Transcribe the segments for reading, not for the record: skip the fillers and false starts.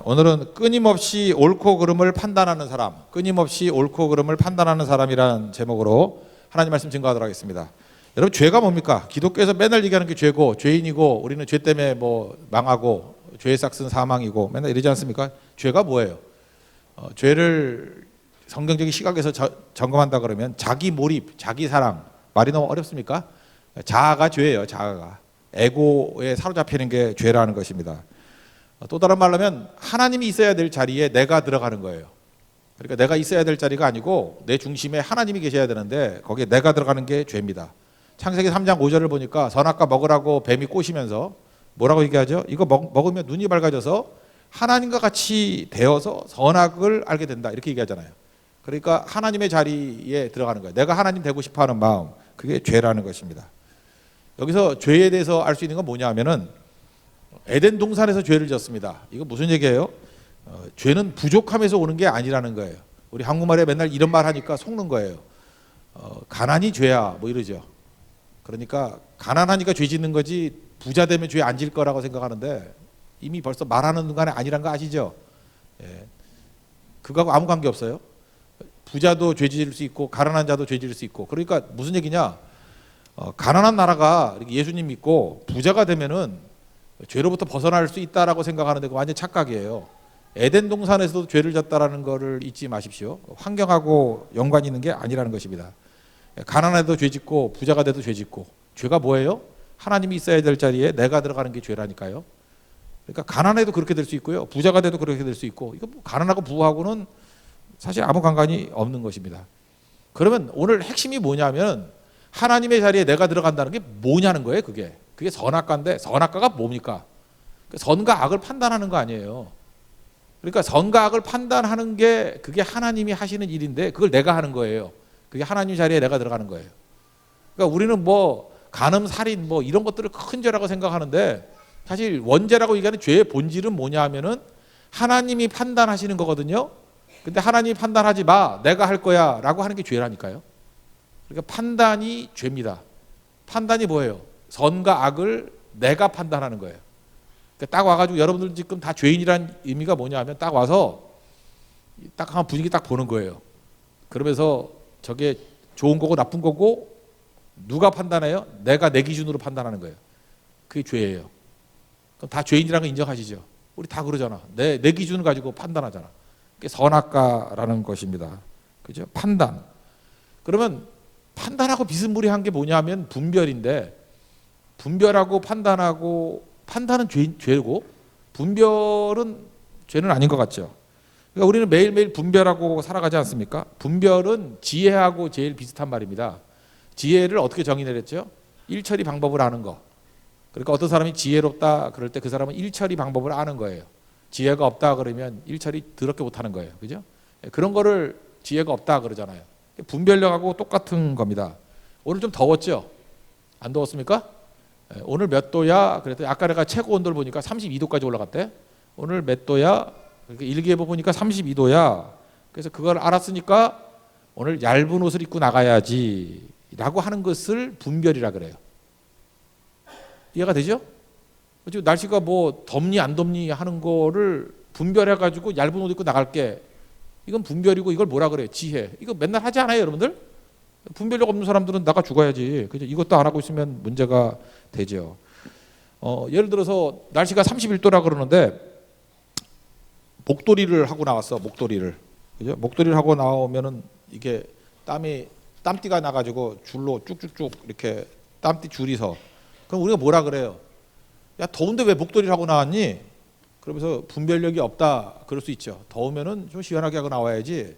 오늘은 끊임없이 옳고 그름을 판단하는 사람, 끊임없이 옳고 그름을 판단하는 사람이라는 제목으로 하나님 말씀 증거하도록 하겠습니다. 여러분, 죄가 뭡니까? 기독교에서 맨날 얘기하는 게 죄고, 죄인이고, 우리는 죄 때문에 뭐 망하고, 죄의 싹은 사망이고, 맨날 이러지 않습니까? 죄가 뭐예요? 죄를 성경적인 시각에서 점검한다 그러면 자기 몰입, 자기 사랑, 말이 너무 어렵습니까? 자아가 죄예요. 자아가 에고에 사로잡히는 게 죄라는 것입니다. 또 다른 말로 하면 하나님이 있어야 될 자리에 내가 들어가는 거예요. 그러니까 내가 있어야 될 자리가 아니고 내 중심에 하나님이 계셔야 되는데 거기에 내가 들어가는 게 죄입니다. 창세기 3장 5절을 보니까 선악과 먹으라고 뱀이 꼬시면서 뭐라고 얘기하죠? 이거 먹으면 눈이 밝아져서 하나님과 같이 되어서 선악을 알게 된다, 이렇게 얘기하잖아요. 그러니까 하나님의 자리에 들어가는 거예요. 내가 하나님 되고 싶어하는 마음, 그게 죄라는 것입니다. 여기서 죄에 대해서 알 수 있는 건 뭐냐 하면은 에덴 동산에서 죄를 지었습니다. 이거 무슨 얘기예요? 죄는 부족함에서 오는 게 아니라는 거예요. 우리 한국말에 맨날 이런 말 하니까 속는 거예요. 가난이 죄야 뭐 이러죠. 그러니까 가난하니까 죄 짓는 거지 부자 되면 죄 안 질 거라고 생각하는데 이미 벌써 말하는 순간에 아니란 거 아시죠? 그거하고 아무 관계 없어요. 부자도 죄 지을 수 있고 가난한 자도 죄 지을 수 있고. 그러니까 무슨 얘기냐? 가난한 나라가 예수님 믿고 부자가 되면은 죄로부터 벗어날 수 있다라고 생각하는데 그거 완전 착각이에요. 에덴 동산에서도 죄를 졌다라는 것을 잊지 마십시오. 환경하고 연관이 있는 게 아니라는 것입니다. 가난해도 죄 짓고 부자가 돼도 죄 짓고. 죄가 뭐예요? 하나님이 있어야 될 자리에 내가 들어가는 게 죄라니까요. 그러니까 가난해도 그렇게 될 수 있고요, 부자가 돼도 그렇게 될 수 있고, 이거 가난하고 부하고는 사실 아무 관계이 없는 것입니다. 그러면 오늘 핵심이 뭐냐면 하나님의 자리에 내가 들어간다는 게 뭐냐는 거예요. 그게 선악과인데, 선악과가 뭡니까? 선과 악을 판단하는 거 아니에요. 그러니까 선과 악을 판단하는 게 그게 하나님이 하시는 일인데 그걸 내가 하는 거예요. 그게 하나님 자리에 내가 들어가는 거예요. 그러니까 우리는 뭐 간음, 살인 뭐 이런 것들을 큰 죄라고 생각하는데 사실 원죄라고 얘기하는 죄의 본질은 뭐냐 하면은 하나님이 판단하시는 거거든요. 근데 하나님이 판단하지 마, 내가 할 거야 라고 하는 게 죄라니까요. 그러니까 판단이 죄입니다. 판단이 뭐예요? 선과 악을 내가 판단하는 거예요. 그러니까 딱 와가지고 여러분들 지금 다 죄인이란 의미가 뭐냐 하면 딱 와서 딱 한 분위기 딱 보는 거예요. 그러면서 저게 좋은 거고 나쁜 거고 누가 판단해요? 내가 내 기준으로 판단하는 거예요. 그게 죄예요. 그럼 다 죄인이라는 거 인정하시죠? 우리 다 그러잖아. 내 기준을 가지고 판단하잖아. 그게 선악과라는 것입니다. 그죠? 판단. 그러면 판단하고 비스무리한 게 뭐냐면 분별인데, 분별하고 판단하고, 판단은 죄고 분별은 죄는 아닌 것 같죠. 그러니까 우리는 매일매일 분별하고 살아가지 않습니까? 분별은 지혜하고 제일 비슷한 말입니다. 지혜를 어떻게 정의 내렸죠? 일처리 방법을 아는 거. 그러니까 어떤 사람이 지혜롭다 그럴 때 그 사람은 일처리 방법을 아는 거예요. 지혜가 없다 그러면 일처리 더럽게 못하는 거예요. 그죠? 그런 거를 지혜가 없다 그러잖아요. 분별력하고 똑같은 겁니다. 오늘 좀 더웠죠? 안 더웠습니까? 오늘 몇 도야? 그랬더니 아까 내가 최고 온도를 보니까 32도까지 올라갔대. 오늘 몇 도야? 일기예보 보니까 32도야. 그래서 그걸 알았으니까 오늘 얇은 옷을 입고 나가야지 라고 하는 것을 분별이라 그래요. 이해가 되죠? 지금 날씨가 뭐 덥니 안 덥니 하는 거를 분별해가지고 얇은 옷 입고 나갈게. 이건 분별이고 이걸 뭐라 그래요? 지혜. 이거 맨날 하지 않아요, 여러분들? 분별력 없는 사람들은 나가 죽어야지. 그죠? 이것도 안 하고 있으면 문제가 되죠. 예를 들어서 날씨가 31도라 그러는데 목도리를 하고 나왔어. 목도리를. 그죠? 목도리를 하고 나오면은 이게 땀띠가 나가지고 줄로 쭉쭉쭉 이렇게 땀띠 줄이 서. 그럼 우리가 뭐라 그래요? 야, 더운데 왜 목도리를 하고 나왔니? 그러면서 분별력이 없다 그럴 수 있죠. 더우면은 좀 시원하게 하고 나와야지.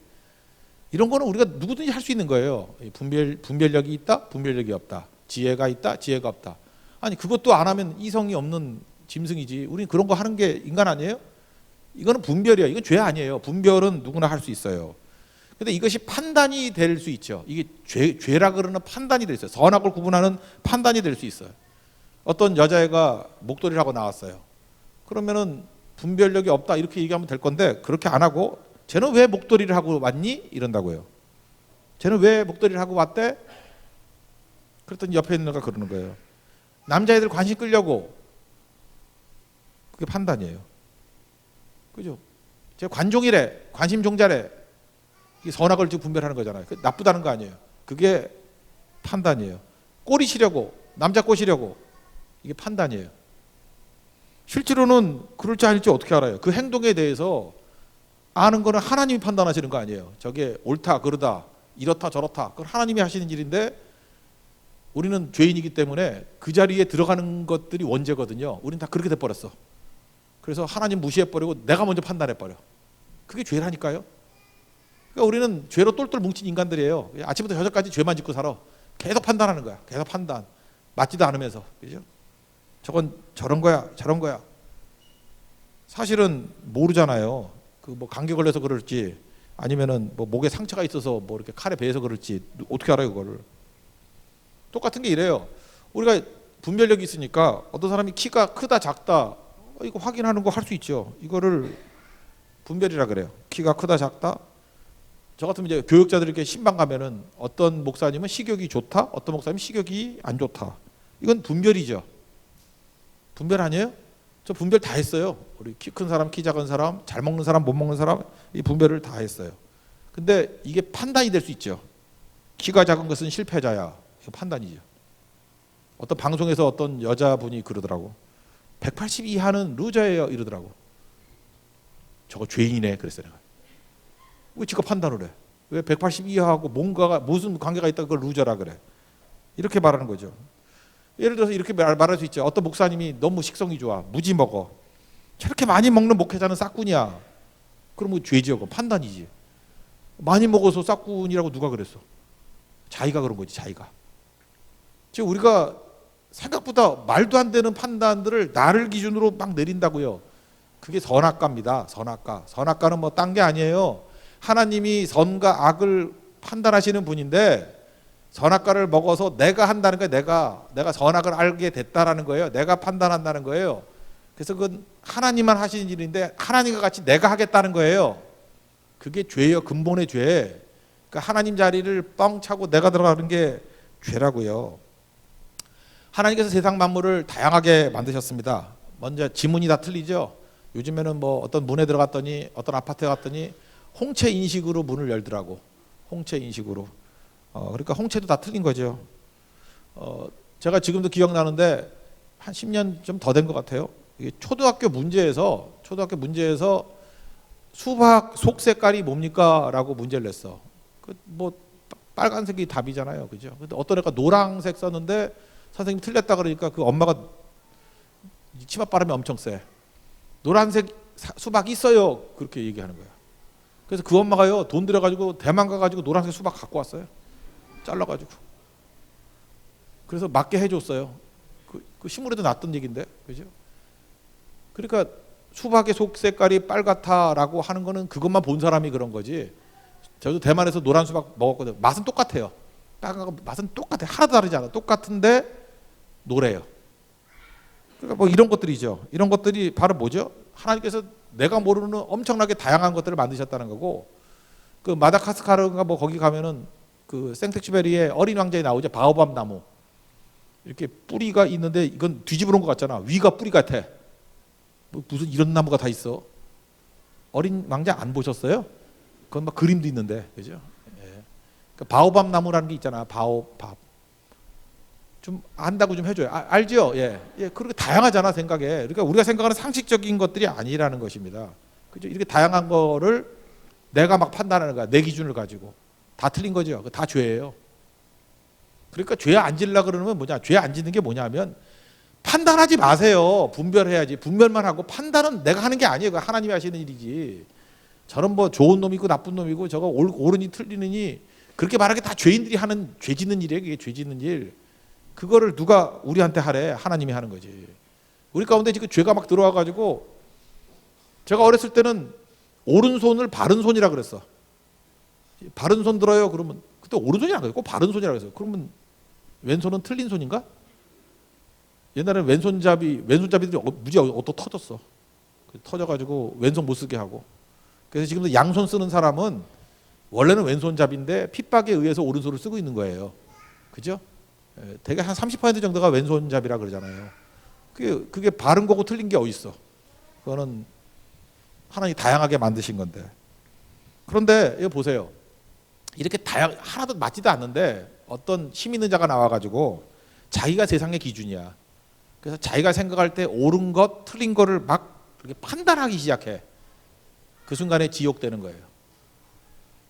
이런 거는 우리가 누구든지 할 수 있는 거예요. 분별력이 있다, 분별력이 없다. 지혜가 있다, 지혜가 없다. 아니 그것도 안 하면 이성이 없는 짐승이지. 우리는 그런 거 하는 게 인간 아니에요? 이거는 분별이야. 이건 죄 아니에요. 분별은 누구나 할 수 있어요. 근데 이것이 판단이 될 수 있죠. 이게 죄라 그러는 판단이 될 수 있어요. 선악을 구분하는 판단이 될 수 있어요. 어떤 여자애가 목도리를 하고 나왔어요. 그러면은 분별력이 없다 이렇게 얘기하면 될 건데 그렇게 안 하고 쟤는 왜 목도리를 하고 왔니? 이런다고요. 쟤는 왜 목도리를 하고 왔대? 그랬더니 옆에 있는 애가 그러는 거예요. 남자애들 관심 끌려고. 그게 판단이에요. 그죠? 제 관종이래, 관심종자래. 이 선악을 지금 분별하는 거잖아요. 나쁘다는 거 아니에요. 그게 판단이에요. 꼬리시려고, 남자 꼬시려고, 이게 판단이에요. 실제로는 그럴지 아닐지 어떻게 알아요? 그 행동에 대해서 아는 거는 하나님이 판단하시는 거 아니에요. 저게 옳다, 그러다, 이렇다, 저렇다. 그건 하나님이 하시는 일인데 우리는 죄인이기 때문에 그 자리에 들어가는 것들이 원죄거든요. 우리는 다 그렇게 돼버렸어. 그래서 하나님 무시해버리고 내가 먼저 판단해버려. 그게 죄라니까요. 그러니까 우리는 죄로 똘똘 뭉친 인간들이에요. 아침부터 저녁까지 죄만 짓고 살아. 계속 판단하는 거야. 계속 판단. 맞지도 않으면서. 그죠? 저건 저런 거야, 저런 거야. 사실은 모르잖아요. 그 뭐 감기 걸려서 그럴지 아니면은 뭐 목에 상처가 있어서 뭐 이렇게 칼에 베여서 그럴지 어떻게 알아요, 그거를. 똑같은 게 이래요. 우리가 분별력이 있으니까 어떤 사람이 키가 크다 작다 이거 확인하는 거 할 수 있죠. 이거를 분별이라 그래요. 키가 크다 작다. 저 같으면 이제 교육자들 이렇게 신방 가면은 어떤 목사님은 식욕이 좋다, 어떤 목사님은 식욕이 안 좋다. 이건 분별이죠. 분별 아니에요? 저 분별 다 했어요. 우리 키 큰 사람, 키 작은 사람, 잘 먹는 사람, 못 먹는 사람 이 분별을 다 했어요. 근데 이게 판단이 될 수 있죠. 키가 작은 것은 실패자야. 이거 판단이죠. 어떤 방송에서 어떤 여자분이 그러더라고. 180 이하는 루저예요 이러더라고. 저거 죄인이네 그랬어요. 내가. 왜 지가 판단을 해? 왜 180 이하하고 뭔가가 무슨 관계가 있다 그걸 루저라 그래? 이렇게 말하는 거죠. 예를 들어서 이렇게 말할 수 있죠. 어떤 목사님이 너무 식성이 좋아. 무지 먹어. 저렇게 많이 먹는 목회자는 싹군이야. 그러면 죄지요. 판단이지. 많이 먹어서 싹군이라고 누가 그랬어? 자기가 그런 거지. 자기가. 지금 우리가 생각보다 말도 안 되는 판단들을 나를 기준으로 막 내린다고요. 그게 선악과입니다. 선악과. 선악과는 뭐 딴 게 아니에요. 하나님이 선과 악을 판단하시는 분인데 선악과를 먹어서 내가 한다는 거예요. 내가 선악을 알게 됐다라는 거예요. 내가 판단한다는 거예요. 그래서 그건 하나님만 하시는 일인데 하나님과 같이 내가 하겠다는 거예요. 그게 죄예요. 근본의 죄. 그러니까 하나님 자리를 뻥 차고 내가 들어가는 게 죄라고요. 하나님께서 세상 만물을 다양하게 만드셨습니다. 먼저 지문이 다 틀리죠. 요즘에는 뭐 어떤 문에 들어갔더니 어떤 아파트에 갔더니 홍채 인식으로 문을 열더라고. 홍채 인식으로. 그러니까 홍채도 다 틀린 거죠. 제가 지금도 기억나는데 한 10년 좀 더 된 것 같아요. 이게 초등학교 문제에서 수박 속 색깔이 뭡니까? 라고 문제를 냈어. 뭐 빨간색이 답이잖아요. 그죠? 근데 어떤 애가 노란색 썼는데 선생님이 틀렸다 그러니까 그 엄마가 치맛바람이 엄청 세. 노란색 수박 있어요. 그렇게 얘기하는 거야. 그래서 그 엄마가요 돈 들여가지고 대만 가가지고 노란색 수박 갖고 왔어요. 잘라가지고. 그래서 맞게 해줬어요. 그 신문에도 났던 얘기인데, 그죠? 그러니까 수박의 속 색깔이 빨갛다라고 하는 거는 그것만 본 사람이 그런 거지. 저도 대만에서 노란 수박 먹었거든요. 맛은 똑같아요. 빨간 거 맛은 똑같아. 하나도 다르지 않아. 똑같은데 노래요. 그러니까 뭐 이런 것들이죠. 이런 것들이 바로 뭐죠? 하나님께서 내가 모르는 엄청나게 다양한 것들을 만드셨다는 거고, 그 마다가스카르인가 뭐 거기 가면은 그 생텍쥐베리의 어린 왕자에 나오죠. 바오밥 나무. 이렇게 뿌리가 있는데 이건 뒤집어 놓은 것 같잖아. 위가 뿌리 같아. 뭐 무슨 이런 나무가 다 있어. 어린 왕자 안 보셨어요? 그건 막 그림도 있는데, 그죠? 예. 그러니까 바오밥 나무라는 게 있잖아. 바오밥. 좀 안다고 좀 해줘요. 알죠? 예. 예. 그렇게 다양하잖아 생각에. 그러니까 우리가 생각하는 상식적인 것들이 아니라는 것입니다. 그죠? 이렇게 다양한 거를 내가 막 판단하는 거야. 내 기준을 가지고. 다 틀린 거죠. 다 죄예요. 그러니까 죄 안 지으려고 그러면 뭐냐? 죄 안 짓는 게 뭐냐면 판단하지 마세요. 분별해야지. 분별만 하고 판단은 내가 하는 게 아니에요. 하나님이 하시는 일이지. 저런 뭐 좋은 놈이고 나쁜 놈이고 저거 옳으니 틀리느니 그렇게 말하기 다 죄인들이 하는 죄 짓는 일이에요. 그게 죄 짓는 일. 그거를 누가 우리한테 하래? 하나님이 하는 거지. 우리 가운데 지금 죄가 막 들어와 가지고 제가 어렸을 때는 오른손을 바른 손이라 그랬어. 바른 손 들어요. 그러면 그때 오른손이 안 그랬고 바른 손이라 그랬어요. 그러면 왼손은 틀린 손인가? 옛날에는 왼손잡이들이 무지 어떠 터졌어. 터져가지고 왼손 못 쓰게 하고. 그래서 지금도 양손 쓰는 사람은 원래는 왼손잡이인데 핍박에 의해서 오른손을 쓰고 있는 거예요. 그죠? 대개 한 30% 정도가 왼손잡이라 그러잖아요. 그게 바른 거고 틀린 게 어디 있어? 그거는 하나님이 다양하게 만드신 건데. 그런데 이거 보세요. 이렇게 하나도 맞지도 않는데 어떤 힘 있는 자가 나와가지고 자기가 세상의 기준이야. 그래서 자기가 생각할 때 옳은 것, 틀린 거를 막 이렇게 판단하기 시작해. 그 순간에 지옥되는 거예요.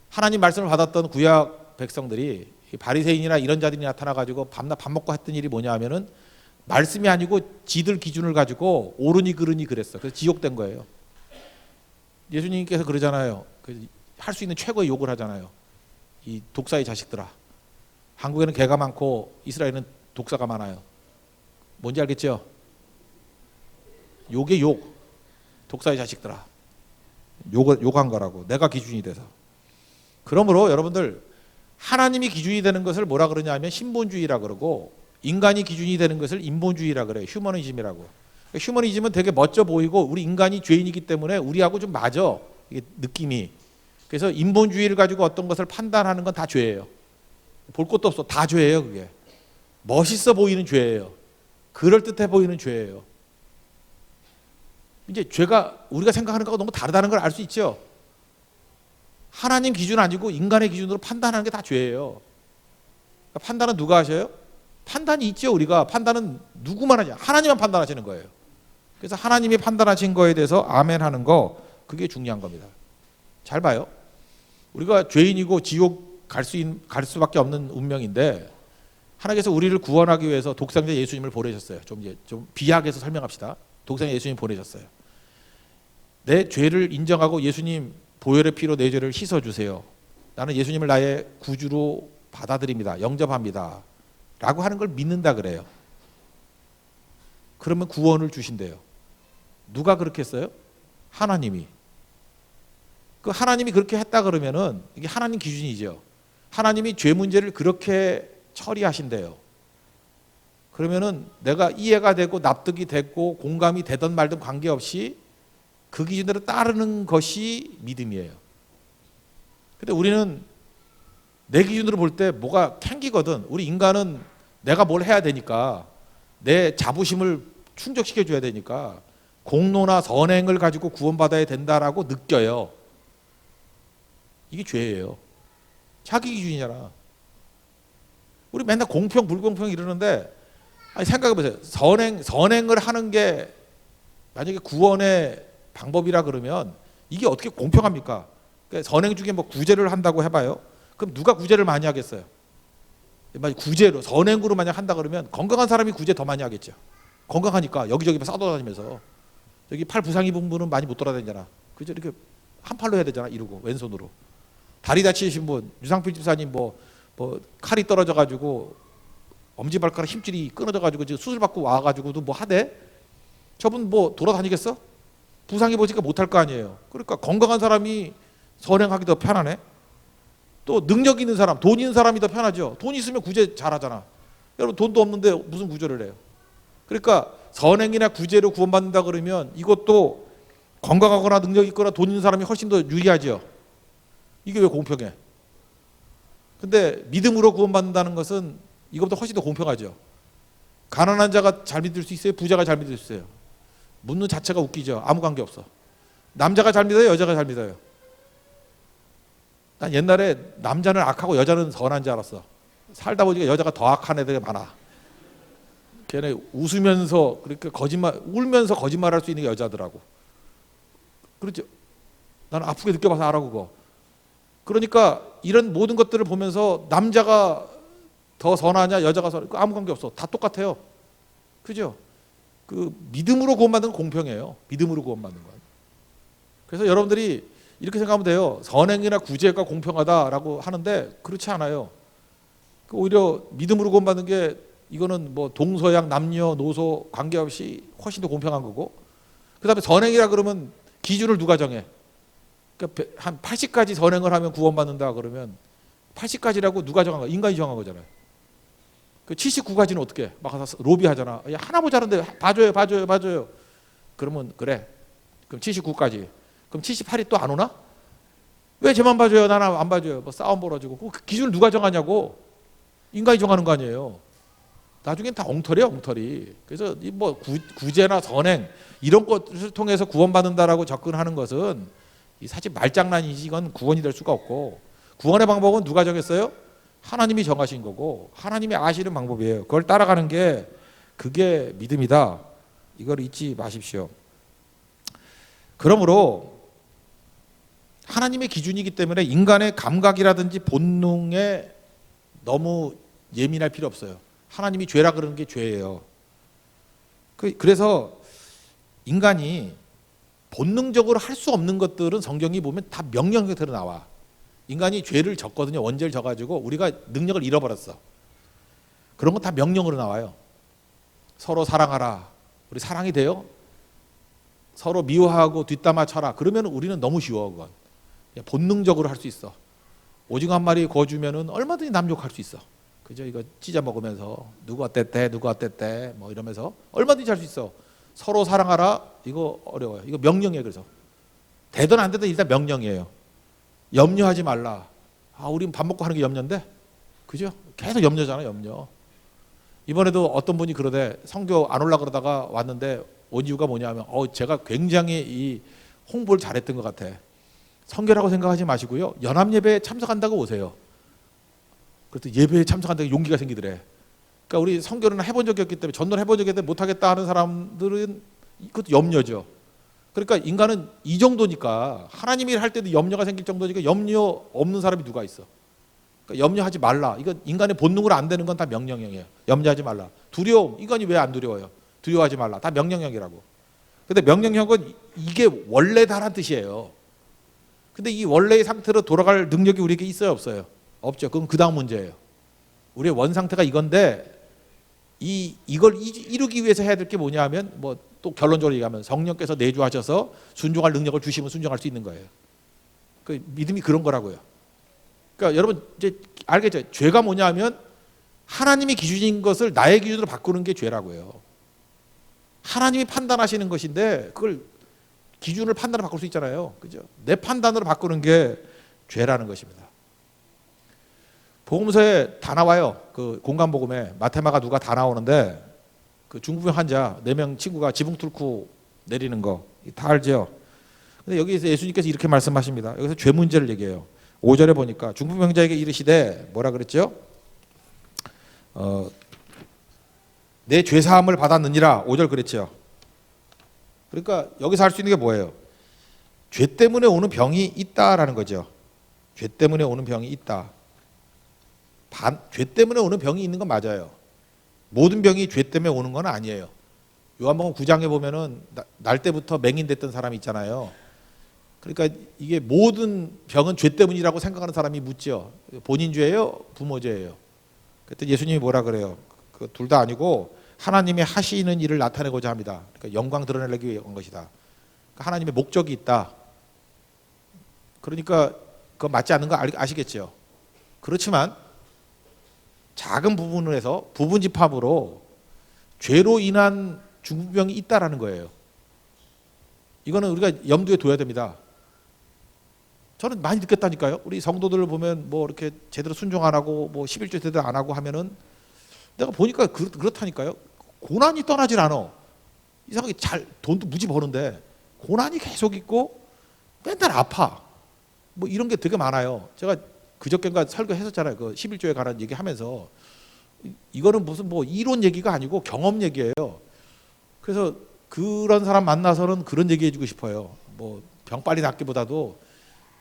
하나님 말씀을 받았던 구약 백성들이 바리새인이나 이런 자들이 나타나가지고 밤낮 밥 먹고 했던 일이 뭐냐 하면은 말씀이 아니고 지들 기준을 가지고 옳으니 그르니 그랬어. 그래서 지옥된 거예요. 예수님께서 그러잖아요. 할 수 있는 최고의 욕을 하잖아요. 이 독사의 자식들아. 한국에는 개가 많고 이스라엘은 독사가 많아요. 뭔지 알겠죠? 욕의 욕. 독사의 자식들아. 욕한 거라고. 내가 기준이 돼서. 그러므로 여러분들 하나님이 기준이 되는 것을 뭐라 그러냐 하면 신본주의라 그러고 인간이 기준이 되는 것을 인본주의라 그래요. 휴머니즘이라고. 휴머니즘은 되게 멋져 보이고 우리 인간이 죄인이기 때문에 우리하고 좀 맞아. 이게 느낌이. 그래서 인본주의를 가지고 어떤 것을 판단하는 건 다 죄예요. 볼 것도 없어. 다 죄예요, 그게. 멋있어 보이는 죄예요. 그럴듯해 보이는 죄예요. 이제 죄가 우리가 생각하는 것과 너무 다르다는 걸 알 수 있죠. 하나님 기준 아니고 인간의 기준으로 판단하는 게 다 죄예요. 그러니까 판단은 누가 하셔요? 판단이 있죠. 우리가 판단은 누구만 하냐? 하나님만 판단하시는 거예요. 그래서 하나님이 판단하신 거에 대해서 아멘 하는 거, 그게 중요한 겁니다. 잘 봐요. 우리가 죄인이고 지옥 갈 수밖에 없는 운명인데 하나님께서 우리를 구원하기 위해서 독생자 예수님을 보내셨어요. 좀 비약해서 설명합시다. 독생자 예수님 보내셨어요. 내 죄를 인정하고 예수님 보혈의 피로 내 죄를 씻어주세요. 나는 예수님을 나의 구주로 받아들입니다. 영접합니다. 라고 하는 걸 믿는다 그래요. 그러면 구원을 주신대요. 누가 그렇게 했어요? 하나님이. 그 하나님이 그렇게 했다 그러면은 이게 하나님 기준이죠. 하나님이 죄 문제를 그렇게 처리하신대요. 그러면은 내가 이해가 되고 납득이 됐고 공감이 되든 말든 관계없이 그 기준대로 따르는 것이 믿음이에요. 근데 우리는 내 기준으로 볼 때 뭐가 캥기거든. 우리 인간은 내가 뭘 해야 되니까 내 자부심을 충족시켜 줘야 되니까 공로나 선행을 가지고 구원받아야 된다라고 느껴요. 이게 죄예요. 자기 기준이잖아. 우리 맨날 공평 불공평 이러는데 아니 생각해 보세요. 선행을 하는 게 만약에 구원의 방법이라 그러면 이게 어떻게 공평합니까? 그러니까 선행 중에 뭐 구제를 한다고 해봐요. 그럼 누가 구제를 많이 하겠어요? 만약 구제로 선행으로 만약 한다 그러면 건강한 사람이 구제 더 많이 하겠죠. 건강하니까 여기저기 싸돌아다니면서 여기 팔 부상 입은 분은 많이 못 돌아다니잖아. 그죠? 이렇게 한 팔로 해야 되잖아. 이러고 왼손으로. 다리 다치신 분, 유상필 집사님 뭐 칼이 떨어져 가지고 엄지발가락 힘줄이 끊어져 가지고 지금 수술 받고 와 가지고도 뭐 하대? 저분 뭐 돌아다니겠어? 부상 입으니까 못 할 거 아니에요. 그러니까 건강한 사람이 선행하기 더 편하네. 또 능력 있는 사람, 돈 있는 사람이 더 편하죠. 돈 있으면 구제 잘하잖아. 여러분 돈도 없는데 무슨 구제를 해요? 그러니까 선행이나 구제로 구원받는다 그러면 이것도 건강하거나 능력 있거나 돈 있는 사람이 훨씬 더 유리하죠. 이게 왜 공평해? 근데 믿음으로 구원받는다는 것은 이것보다 훨씬 더 공평하죠. 가난한 자가 잘 믿을 수 있어요? 부자가 잘 믿을 수 있어요? 묻는 자체가 웃기죠. 아무 관계 없어. 남자가 잘 믿어요? 여자가 잘 믿어요? 난 옛날에 남자는 악하고 여자는 선한 줄 알았어. 살다 보니까 여자가 더 악한 애들이 많아. 걔네 웃으면서 그렇게 울면서 거짓말할 수 있는 게 여자더라고. 그렇죠? 나는 아프게 느껴봐서 알아 그거. 그러니까 이런 모든 것들을 보면서 남자가 더 선하냐 여자가 선하냐 아무 관계 없어. 다 똑같아요. 그죠? 그 믿음으로 구원받는 건 공평해요. 믿음으로 구원받는 건. 그래서 여러분들이 이렇게 생각하면 돼요. 선행이나 구제가 공평하다라고 하는데 그렇지 않아요. 오히려 믿음으로 구원받는 게 이거는 뭐 동서양 남녀노소 관계없이 훨씬 더 공평한 거고 그다음에 선행이라 그러면 기준을 누가 정해? 그러니까 한 80가지 선행을 하면 구원받는다 그러면 80가지라고 누가 정한 거야? 인간이 정한 거잖아요. 그 79가지는 어떻게 해? 막 가서 로비하잖아. 야, 하나 모자란데 봐줘요. 그러면 그래. 그럼 79까지. 그럼 78이 또 안 오나? 왜 쟤만 봐줘요? 나는 안 봐줘요. 뭐 싸움 벌어지고. 그 기준을 누가 정하냐고. 인간이 정하는 거 아니에요. 나중엔 다 엉터리야, 엉터리. 그래서 이 뭐 구제나 선행 이런 것을 통해서 구원받는다라고 접근하는 것은 이 사실 말장난이지. 이건 구원이 될 수가 없고, 구원의 방법은 누가 정했어요? 하나님이 정하신 거고 하나님이 아시는 방법이에요. 그걸 따라가는 게 그게 믿음이다. 이걸 잊지 마십시오. 그러므로 하나님의 기준이기 때문에 인간의 감각이라든지 본능에 너무 예민할 필요 없어요. 하나님이 죄라 그러는 게 죄예요. 그래서 인간이 본능적으로 할 수 없는 것들은 성경이 보면 다 명령 형태로 나와. 인간이 죄를 졌거든요. 원죄를 져가지고 우리가 능력을 잃어버렸어. 그런 건 다 명령으로 나와요. 서로 사랑하라. 우리 사랑이 돼요? 서로 미워하고 뒷담화 쳐라. 그러면 우리는 너무 쉬워. 그건 본능적으로 할 수 있어. 오징어 한 마리 구워주면은 얼마든지 남욕할 수 있어. 그죠? 이거 찢어 먹으면서 누구 어땠대, 누구 어땠대, 뭐 이러면서 얼마든지 할 수 있어. 서로 사랑하라. 이거 어려워요. 이거 명령이에요. 그래서 되든 안 되든 일단 명령이에요. 염려하지 말라. 우린 밥 먹고 하는 게 염려인데, 그죠? 계속 염려잖아, 염려. 이번에도 어떤 분이 그러대. 성교 안 올라 그러다가 왔는데 온 이유가 뭐냐면, 제가 굉장히 이 홍보를 잘했던 것 같아. 성교라고 생각하지 마시고요, 연합 예배에 참석한다고 오세요. 그랬더니 예배에 참석한다고 용기가 생기더래. 그러니까 우리 성교는 해본 적이 없기 때문에, 전도를 해본 적이 없기 때문에 못하겠다 하는 사람들은 그것도 염려죠. 그러니까 인간은 이 정도니까, 하나님이 할 때도 염려가 생길 정도니까 염려 없는 사람이 누가 있어. 그러니까 염려하지 말라. 이건 인간의 본능으로 안 되는 건 다 명령형이에요. 염려하지 말라. 두려움, 이건이 왜 안 두려워요? 두려워하지 말라. 다 명령형이라고. 근데 명령형은 이게 원래다란 뜻이에요. 근데 이 원래의 상태로 돌아갈 능력이 우리에게 있어요, 없어요? 없죠. 그건 그 다음 문제예요. 우리의 원 상태가 이건데, 이걸 이루기 위해서 해야 될 게 뭐냐 하면, 뭐 또 결론적으로 얘기하면 성령께서 내주하셔서 순종할 능력을 주시면 순종할 수 있는 거예요. 그 믿음이 그런 거라고요. 그러니까 여러분 이제 알겠죠? 죄가 뭐냐 하면 하나님이 기준인 것을 나의 기준으로 바꾸는 게 죄라고요. 하나님이 판단하시는 것인데 그걸 기준을 판단을 바꿀 수 있잖아요. 그죠? 내 판단으로 바꾸는 게 죄라는 것입니다. 복음서에 다 나와요. 그 공간복음에 마테마가 누가 다 나오는데, 그 중풍 환자 4명 친구가 지붕 뚫고 내리는 거 다 알죠. 근데 여기서 예수님께서 이렇게 말씀하십니다. 여기서 죄 문제를 얘기해요. 5절에 보니까 중풍 환자에게 이르시되 뭐라 그랬죠? 내 죄 사함을 받았느니라. 5절 그랬죠. 그러니까 여기서 할 수 있는 게 뭐예요? 죄 때문에 오는 병이 있다라는 거죠. 죄 때문에 오는 병이 있다. 죄 때문에 오는 병이 있는 건 맞아요. 모든 병이 죄 때문에 오는 건 아니에요. 요한복음 9장에 보면은 날 때부터 맹인됐던 사람이 있잖아요. 그러니까 이게 모든 병은 죄 때문이라고 생각하는 사람이 묻죠. 본인 죄예요? 부모 죄예요? 그때 예수님이 뭐라 그래요? 그 둘 다 아니고 하나님이 하시는 일을 나타내고자 합니다. 그러니까 영광 드러내기 위해 온 것이다. 그러니까 하나님의 목적이 있다. 그러니까 그거 맞지 않는 거 아시겠죠? 그렇지만 작은 부분을 해서 부분 집합으로 죄로 인한 중풍병이 있다라는 거예요. 이거는 우리가 염두에 둬야 됩니다. 저는 많이 느꼈다니까요. 우리 성도들을 보면 뭐 이렇게 제대로 순종 안 하고 뭐 11조 제대로 안 하고 하면은 내가 보니까 그렇다니까요. 고난이 떠나질 않아. 이상하게 돈도 무지 버는데 고난이 계속 있고 맨날 아파. 뭐 이런 게 되게 많아요. 제가 그저께인가 설교했었잖아요. 그 11조에 관한 얘기하면서 이거는 무슨 뭐 이론 얘기가 아니고 경험 얘기예요. 그래서 그런 사람 만나서는 그런 얘기 해주고 싶어요. 뭐 병 빨리 낫기보다도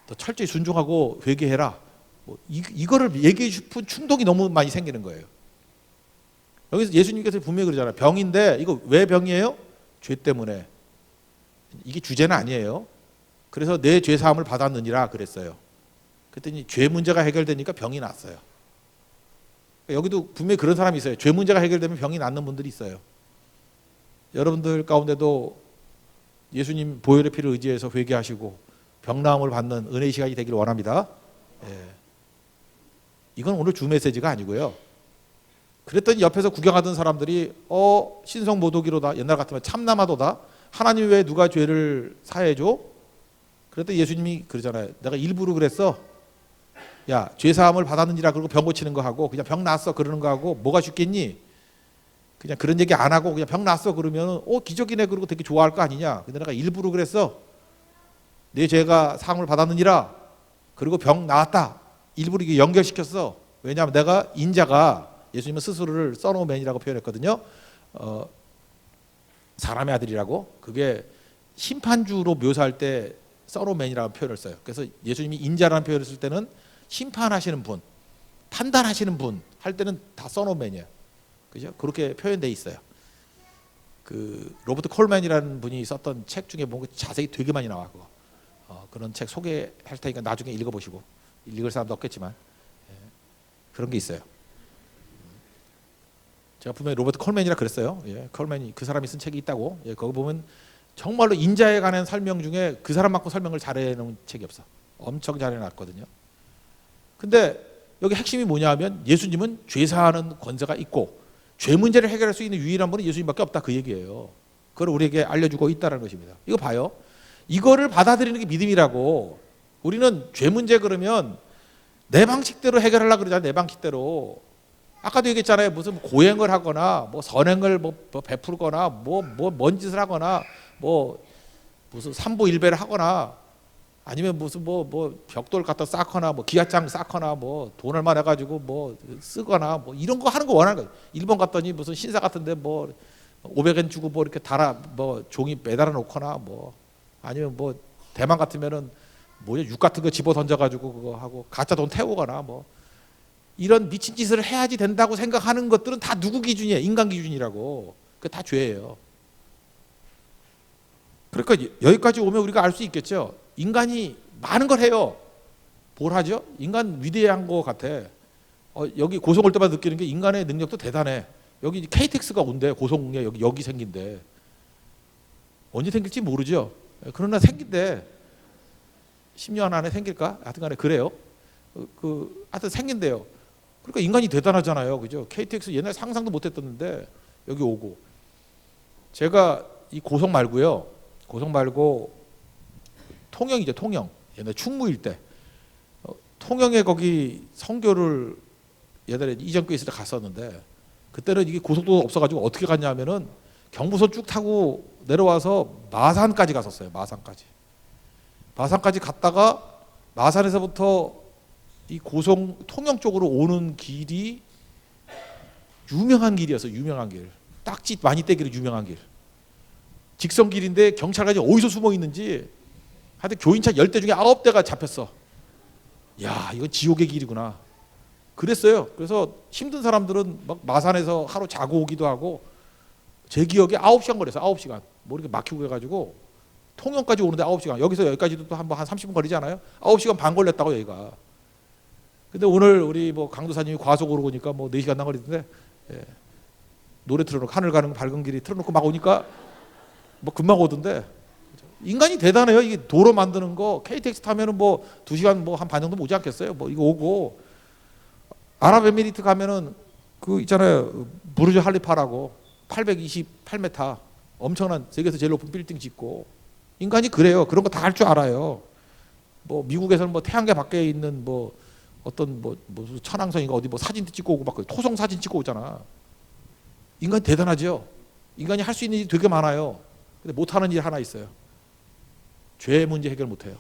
더 철저히 순종하고 회개해라. 뭐 이거를 얘기해 싶은 충동이 너무 많이 생기는 거예요. 여기서 예수님께서 분명히 그러잖아요. 병인데 이거 왜 병이에요? 죄 때문에. 이게 주제는 아니에요. 그래서 내 죄 사함을 받았느니라 그랬어요. 그랬더니 죄 문제가 해결되니까 병이 났어요. 여기도 분명히 그런 사람이 있어요. 죄 문제가 해결되면 병이 낫는 분들이 있어요. 여러분들 가운데도 예수님 보혈의 피를 의지해서 회개하시고 병 나음을 받는 은혜의 시간이 되기를 원합니다. 예. 이건 오늘 주 메시지가 아니고요. 그랬더니 옆에서 구경하던 사람들이 신성 모독이로다. 옛날 같으면 참남하도다. 하나님 외에 누가 죄를 사해줘? 그랬더니 예수님이 그러잖아요. 내가 일부러 그랬어. 야, 죄사함을 받았느니라 그러고 병 고치는 거 하고 그냥 병 났어 그러는 거 하고 뭐가 쉽겠니? 그냥 그런 얘기 안 하고 그냥 병 났어 그러면 기적이네 그러고 되게 좋아할 거 아니냐. 근데 내가 일부러 그랬어. 내 죄가 사함을 받았느니라. 그리고 병 나았다. 일부러 이게 연결시켰어. 왜냐하면 내가 인자가 예수님은 스스로를 썬오맨이라고 표현했거든요. 사람의 아들이라고. 그게 심판주로 묘사할 때 썬오맨이라고 표현을 써요. 그래서 예수님이 인자라는 표현을 쓸 때는 심판하시는 분, 판단하시는 분 할 때는 다 썬오맨이에요. 그죠? 그렇게 표현돼 있어요. 그 로버트 콜맨이라는 분이 썼던 책 중에 뭔가 자세히 되게 많이 나와. 그거. 그런 책 소개할 테니까 나중에 읽어보시고. 읽을 사람도 없겠지만 그런 게 있어요. 제가 분명히 로버트 콜맨이라 그랬어요. 콜맨이 그 사람이 쓴 책이 있다고. 거기 보면 정말로 인자에 관한 설명 중에 그 사람만큼 설명을 잘해놓은 책이 없어. 엄청 잘해놨거든요. 근데 여기 핵심이 뭐냐하면 예수님은 죄 사하는 권세가 있고 죄 문제를 해결할 수 있는 유일한 분은 예수님밖에 없다 그 얘기예요. 그걸 우리에게 알려주고 있다는 것입니다. 이거 봐요. 이거를 받아들이는 게 믿음이라고. 우리는 죄 문제 그러면 내 방식대로 해결하려고 그러잖아요. 내 방식대로. 아까도 얘기했잖아요. 무슨 고행을 하거나 뭐 선행을 뭐 베풀거나 뭔 짓을 하거나 뭐 무슨 삼보일배를 하거나 아니면 무슨 뭐 벽돌 갖다 쌓거나 뭐 기아장 쌓거나 뭐 돈 얼마 내가지고 뭐 쓰거나 뭐 이런 거 하는 거 원하는 거예요. 일본 갔더니 무슨 신사 같은데 뭐 500엔 주고 뭐 이렇게 달아 뭐 종이 매달아 놓거나 뭐 아니면 뭐 대만 같으면은 뭐야 육 같은 거 집어 던져가지고 그거 하고 가짜 돈 태우거나 뭐 이런 미친 짓을 해야지 된다고 생각하는 것들은 다 누구 기준이에요? 인간 기준이라고. 그 다 죄예요. 그러니까 여기까지 오면 우리가 알 수 있겠죠. 인간이 많은 걸 해요. 뭘 하죠? 인간 위대한 것 같아. 여기 고성 올 때마다 느끼는 게 인간의 능력도 대단해. 여기 KTX가 온대. 고성에 여기 생긴대. 언제 생길지 모르죠. 그러나 생긴대. 10년 안에 생길까? 하여튼간에 그래요. 하여튼 생긴대요. 그러니까 인간이 대단하잖아요, 그죠? KTX 옛날 상상도 못했었는데 여기 오고. 제가 이 고성 말고요. 고성 말고 통영이죠, 통영. 옛날 충무일 때 통영에 거기 선교를 옛날에 이전교회 있을 때 갔었는데 그때는 이게 고속도로 없어가지고 어떻게 갔냐면은 경부선 쭉 타고 내려와서 마산까지 갔었어요. 마산까지 갔다가 마산에서부터 이 고성 통영 쪽으로 오는 길이 유명한 길이었어요. 유명한 길. 딱지 많이 떼기로 유명한 길. 직선길인데 경찰관이 어디서 숨어 있는지 하여튼 교인차 10대 중에 9대가 잡혔어. 야, 이건 지옥의 길이구나. 그랬어요. 그래서 힘든 사람들은 막 마산에서 하루 자고 오기도 하고 제 기억에 9시간 걸렸어요. 9시간. 뭐 이렇게 막히고 해가지고 통영까지 오는데 9시간. 여기서 여기까지도 또 한 30분 걸리잖아요. 9시간 반 걸렸다고 여기가. 근데 오늘 우리 뭐 강도사님이 과속으로 오니까 뭐 4시간 난 걸리던데 노래 틀어놓고 하늘 가는 밝은 길이 틀어놓고 막 오니까 뭐 금방 오던데. 인간이 대단해요. 이게 도로 만드는 거 KTX 타면은 뭐 2시간 뭐 한 반 정도 오지 않겠어요? 뭐 이거 오고 아랍에미리트 가면은 그 있잖아요. 부르즈 할리파라고 828m 엄청난 세계에서 제일 높은 빌딩 짓고 인간이 그래요. 그런 거 다 할 줄 알아요. 뭐 미국에서는 뭐 태양계 밖에 있는 뭐 어떤 뭐 천왕성인가 어디 뭐 사진도 찍고 오고 막 토성 사진 찍고 오잖아. 인간이 대단하죠. 인간이 할 수 있는 일이 되게 많아요. 근데 못하는 일 하나 있어요. 죄 문제 해결 못해요.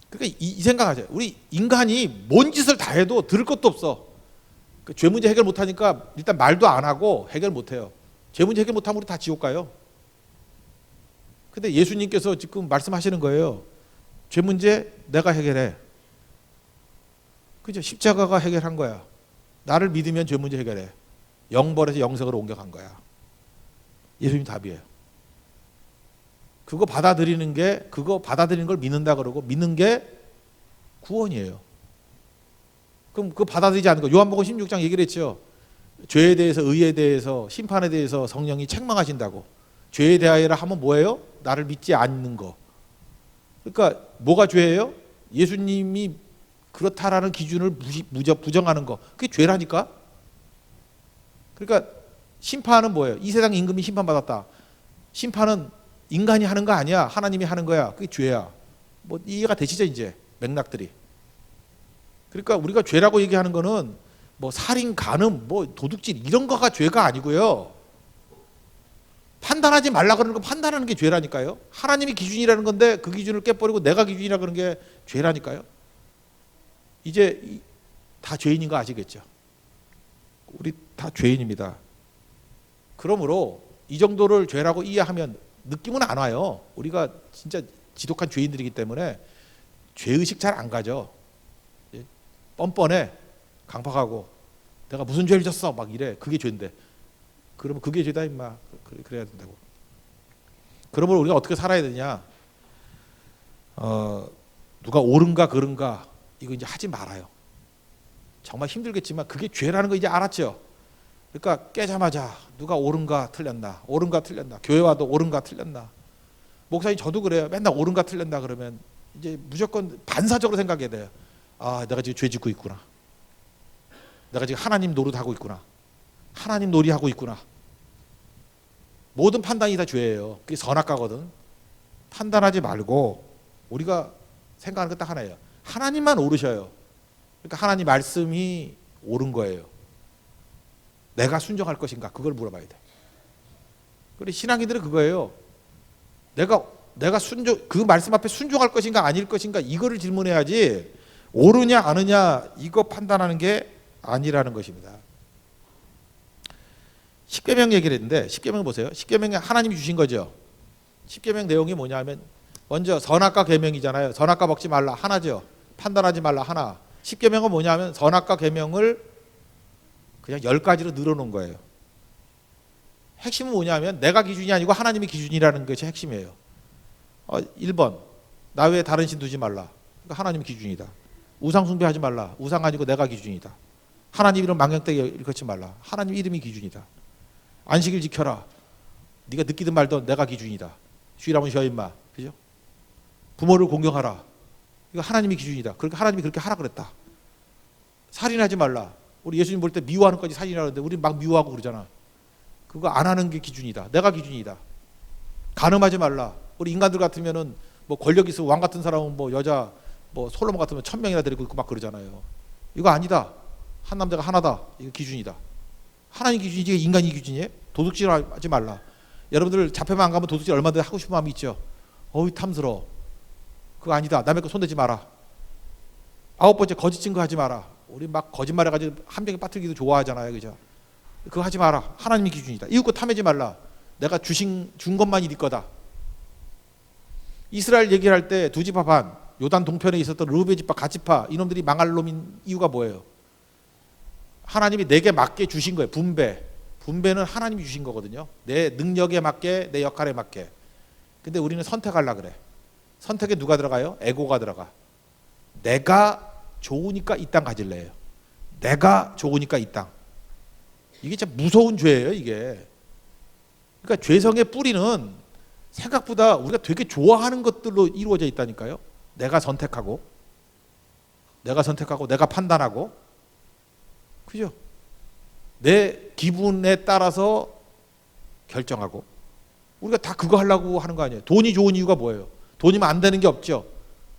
그러니까 이 생각하세요. 우리 인간이 뭔 짓을 다 해도 들을 것도 없어. 죄 문제 해결 못하니까 일단 말도 안 하고 해결 못해요. 죄 문제 해결 못하면 우리 다 지옥 가요. 근데 예수님께서 지금 말씀하시는 거예요. 죄 문제 내가 해결해. 그죠? 십자가가 해결한 거야. 나를 믿으면 죄 문제 해결해. 영벌에서 영생으로 옮겨간 거야. 예수님 답이에요. 그거 받아들이는 걸 믿는다 그러고 믿는 게 구원이에요. 그럼 그거 받아들이지 않는 거. 요한복음 16장 얘기를 했죠. 죄에 대해서 의에 대해서 심판에 대해서 성령이 책망하신다고. 죄에 대하여라 하면 뭐예요? 나를 믿지 않는 거. 그러니까 뭐가 죄예요? 예수님이 그렇다라는 기준을 부정하는 거. 그게 죄라니까. 그러니까 심판은 뭐예요? 이 세상 임금이 심판받았다. 심판은 인간이 하는 거 아니야. 하나님이 하는 거야. 그게 죄야. 뭐 이해가 되시죠 이제 맥락들이. 그러니까 우리가 죄라고 얘기하는 거는 뭐 살인, 간음, 뭐 도둑질 이런 거가 죄가 아니고요. 판단하지 말라 그러는 거 판단하는 게 죄라니까요. 하나님이 기준이라는 건데 그 기준을 깨버리고 내가 기준이라 그러는 게 죄라니까요. 이제 다 죄인인 거 아시겠죠? 우리 다 죄인입니다. 그러므로 이 정도를 죄라고 이해하면 느낌은 안 와요. 우리가 진짜 지독한 죄인들이기 때문에 죄의식 잘 안 가죠. 뻔뻔해, 강팍하고 내가 무슨 죄를 졌어 막 이래. 그게 죄인데 그러면 그게 죄다 임마. 그래야 된다고. 그러므로 우리가 어떻게 살아야 되냐? 누가 옳은가 그른가 이거 이제 하지 말아요. 정말 힘들겠지만 그게 죄라는 거 이제 알았죠. 그러니까 깨자마자 누가 옳은가 틀렸나, 옳은가 틀렸나, 교회 와도 옳은가 틀렸나. 목사님 저도 그래요. 맨날 옳은가 틀렸나 그러면 이제 무조건 반사적으로 생각해야 돼요. 아, 내가 지금 죄 짓고 있구나. 내가 지금 하나님 노릇하고 있구나. 하나님 놀이하고 있구나. 모든 판단이 다 죄예요. 그게 선악과거든. 판단하지 말고 우리가 생각하는 건 딱 하나예요. 하나님만 옳으셔요. 그러니까 하나님 말씀이 옳은 거예요. 내가 순종할 것인가 그걸 물어봐야 돼. 그리고 신앙인들은 그거예요. 내가 순종 그 말씀 앞에 순종할 것인가 아닐 것인가 이거를 질문해야지 옳으냐 아느냐 이거 판단하는 게 아니라는 것입니다. 십계명 얘기를 했는데 십계명 보세요. 십계명에 하나님이 주신 거죠. 십계명 내용이 뭐냐면 먼저 선악과 계명이잖아요. 선악과 먹지 말라 하나죠. 판단하지 말라 하나. 십계명은 뭐냐면 선악과 계명을 그냥 10가지로 늘어놓은 거예요. 핵심은 뭐냐면 내가 기준이 아니고 하나님이 기준이라는 것이 핵심이에요. 1번 나 외에 다른 신 두지 말라. 그러니까 하나님이 기준이다. 우상 숭배하지 말라. 우상 아니고 내가 기준이다. 하나님 이름 망령되게 일컫지 말라. 하나님 이름이 기준이다. 안식일 지켜라. 네가 느끼든 말든 내가 기준이다. 쉬라면 쉬어 임마. 그죠? 부모를 공경하라. 이거 하나님이 기준이다. 그러니까 하나님이 그렇게 하라 그랬다. 살인하지 말라. 우리 예수님 볼 때 미워하는 것까지 살인하는데 우리 막 미워하고 그러잖아. 그거 안 하는 게 기준이다. 내가 기준이다. 간음하지 말라. 우리 인간들 같으면은 뭐 권력 있어 왕 같은 사람은 뭐 여자 뭐 솔로몬 같으면 1000명이나 데리고 있고 막 그러잖아요. 이거 아니다. 한 남자가 하나다. 이거 기준이다. 하나님 기준이지 인간이 기준이에요? 도둑질 하지 말라. 여러분들 잡혀만 안 가면 도둑질 얼마든지 하고 싶은 마음이 있죠. 어이 탐스러워. 그거 아니다. 남의 거 손대지 마라. 9번째 거짓 증거하지 마라. 우리 막 거짓말해가지고 한 병에 빠뜨리기도 좋아하잖아요, 그죠? 그거 하지 마라. 하나님이 기준이다. 이웃 거 탐내지 말라. 내가 준 것만이 네 거다. 이스라엘 얘기를 할 때 두 지파 반, 요단 동편에 있었던 르우벤 지파, 갓 지파 이놈들이 망할 놈인 이유가 뭐예요? 하나님이 내게 맞게 주신 거예요. 분배는 하나님이 주신 거거든요. 내 능력에 맞게, 내 역할에 맞게. 근데 우리는 선택하려고 그래. 선택에 누가 들어가요? 에고가 들어가. 내가 좋으니까 이 땅 가질래요. 내가 좋으니까 이 땅. 이게 진짜 무서운 죄예요, 이게. 그러니까 죄성의 뿌리는 생각보다 우리가 되게 좋아하는 것들로 이루어져 있다니까요. 내가 선택하고, 내가 판단하고, 그죠? 내 기분에 따라서 결정하고. 우리가 다 그거 하려고 하는 거 아니에요. 돈이 좋은 이유가 뭐예요? 돈이면 안 되는 게 없죠.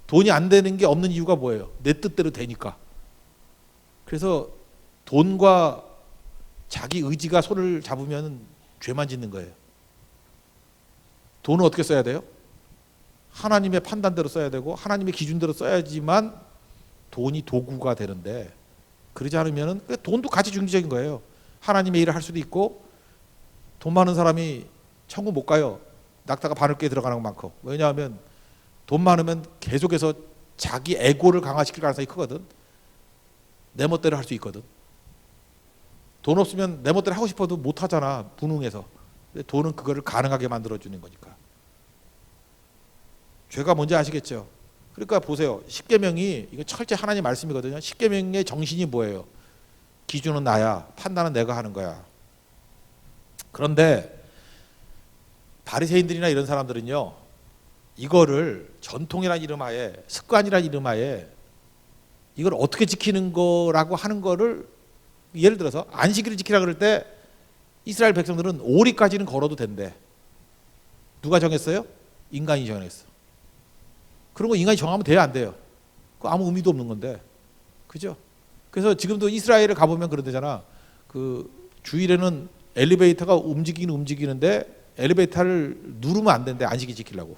돈이 안 되는 게 없는 이유가 뭐예요? 내 뜻대로 되니까. 그래서 돈과 자기 의지가 손을 잡으면 죄만 짓는 거예요. 돈은 어떻게 써야 돼요? 하나님의 판단대로 써야 되고 하나님의 기준대로 써야지만 돈이 도구가 되는데 그러지 않으면 돈도 가치 중립적인 거예요. 하나님의 일을 할 수도 있고 돈 많은 사람이 천국 못 가요. 낙타가 바늘귀에 들어가는 것만큼. 왜냐하면 돈 많으면 계속해서 자기 에고를 강화시킬 가능성이 크거든. 내 멋대로 할 수 있거든. 돈 없으면 내 멋대로 하고 싶어도 못 하잖아. 무능해서. 근데 돈은 그거를 가능하게 만들어주는 거니까. 죄가 뭔지 아시겠죠? 그러니까 보세요. 십계명이 이거 철제 하나님 말씀이거든요. 십계명의 정신이 뭐예요? 기준은 나야. 판단은 내가 하는 거야. 그런데 바리새인들이나 이런 사람들은요. 이거를 전통이라는 이름하에 습관이라는 이름하에 이걸 어떻게 지키는 거라고 하는 거를 예를 들어서 안식일을 지키라 그럴 때 이스라엘 백성들은 오리까지는 걸어도 된대. 누가 정했어요? 인간이 정했어. 그런 거 인간이 정하면 돼야 안 돼요? 그거 아무 의미도 없는 건데. 그죠? 그래서 지금도 이스라엘에 가보면 그러대잖아. 그 주일에는 엘리베이터가 움직이는데 엘리베이터를 누르면 안 되는데 안식이 지키려고.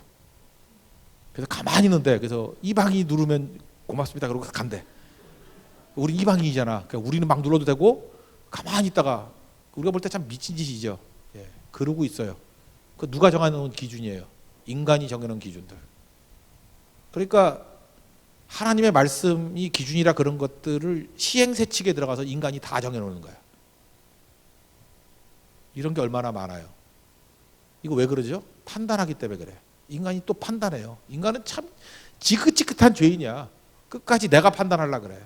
그래서 가만히 있는데 그래서 이방이 누르면 고맙습니다 그러고 간대. 우리 이방인이잖아. 그러니까 우리는 막 눌러도 되고 가만히 있다가 우리가 볼 때 참 미친 짓이죠. 예, 그러고 있어요. 그 누가 정해놓은 기준이에요? 인간이 정해놓은 기준들. 그러니까 하나님의 말씀이 기준이라 그런 것들을 시행세칙에 들어가서 인간이 다 정해놓는 거야. 이런 게 얼마나 많아요. 이거 왜 그러죠? 판단하기 때문에 그래. 인간이 또 판단해요. 인간은 참 지긋지긋한 죄인이야. 끝까지 내가 판단하려고 그래.